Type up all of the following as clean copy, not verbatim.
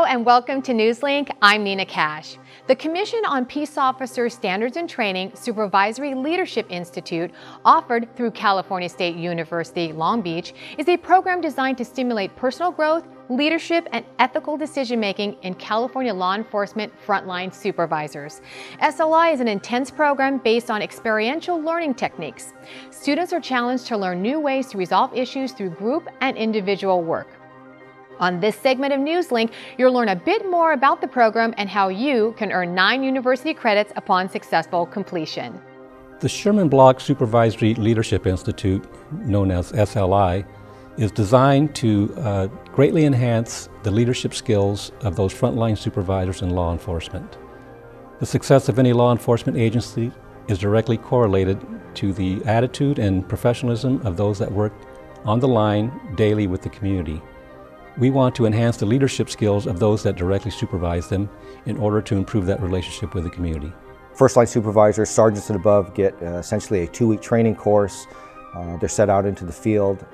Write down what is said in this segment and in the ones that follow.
and welcome to NewsLink. I'm Nina Cash. The Commission on Peace Officer Standards and Training Supervisory Leadership Institute, offered through California State University, Long Beach, is a program designed to stimulate personal growth, leadership, and ethical decision-making in California law enforcement frontline supervisors. SLI is an intense program based on experiential learning techniques. Students are challenged to learn new ways to resolve issues through group and individual work. On this segment of NewsLink, you'll learn a bit more about the program and how you can earn 9 university credits upon successful completion. The Sherman Block Supervisory Leadership Institute, known as SLI, is designed to greatly enhance the leadership skills of those frontline supervisors in law enforcement. The success of any law enforcement agency is directly correlated to the attitude and professionalism of those that work on the line daily with the community. We want to enhance the leadership skills of those that directly supervise them in order to improve that relationship with the community. First line supervisors, sergeants and above get essentially a 2-week training course. They're set out into the field.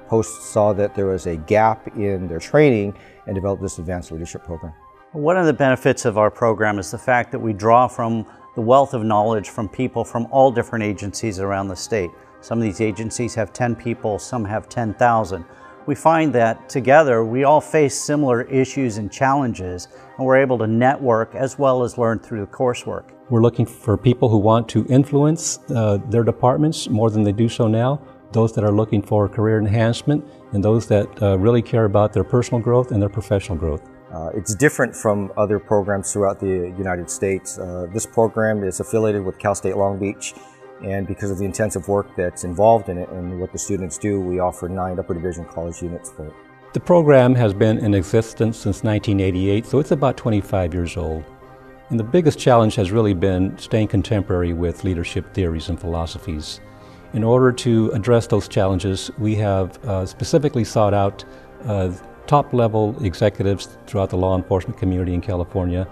Posts saw that there was a gap in their training and developed this advanced leadership program. One of the benefits of our program is the fact that we draw from the wealth of knowledge from people from all different agencies around the state. Some of these agencies have 10 people, some have 10,000. We find that together we all face similar issues and challenges, and we're able to network as well as learn through the coursework. We're looking for people who want to influence their departments more than they do so now, those that are looking for career enhancement, and those that really care about their personal growth and their professional growth. It's different from other programs throughout the United States. This program is affiliated with Cal State Long Beach, and because of the intensive work that's involved in it and what the students do, we offer 9 upper division college units for it. The program has been in existence since 1988, so it's about 25 years old. And the biggest challenge has really been staying contemporary with leadership theories and philosophies. In order to address those challenges, we have specifically sought out top-level executives throughout the law enforcement community in California,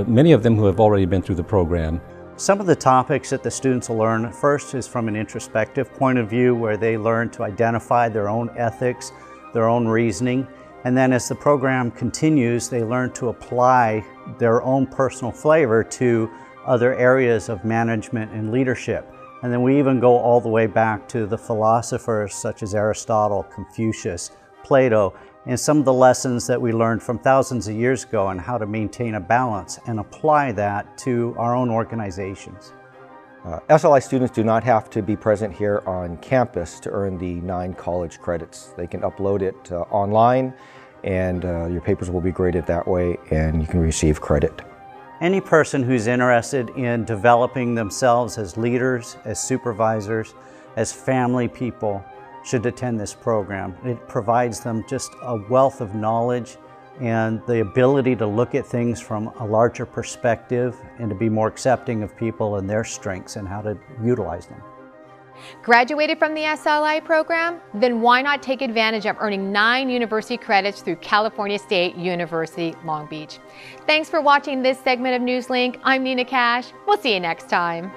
many of them who have already been through the program. Some of the topics that the students will learn first is from an introspective point of view, where they learn to identify their own ethics, their own reasoning, and then as the program continues, they learn to apply their own personal flavor to other areas of management and leadership. And then we even go all the way back to the philosophers such as Aristotle, Confucius, Plato, and some of the lessons that we learned from thousands of years ago on how to maintain a balance and apply that to our own organizations. SLI students do not have to be present here on campus to earn the 9 college credits. They can upload it online, and your papers will be graded that way, and you can receive credit. Any person who's interested in developing themselves as leaders, as supervisors, as family people, should attend this program. It provides them just a wealth of knowledge and the ability to look at things from a larger perspective and to be more accepting of people and their strengths and how to utilize them. Graduated from the SLI program? Then why not take advantage of earning 9 university credits through California State University, Long Beach? Thanks for watching this segment of NewsLink. I'm Nina Cash. We'll see you next time.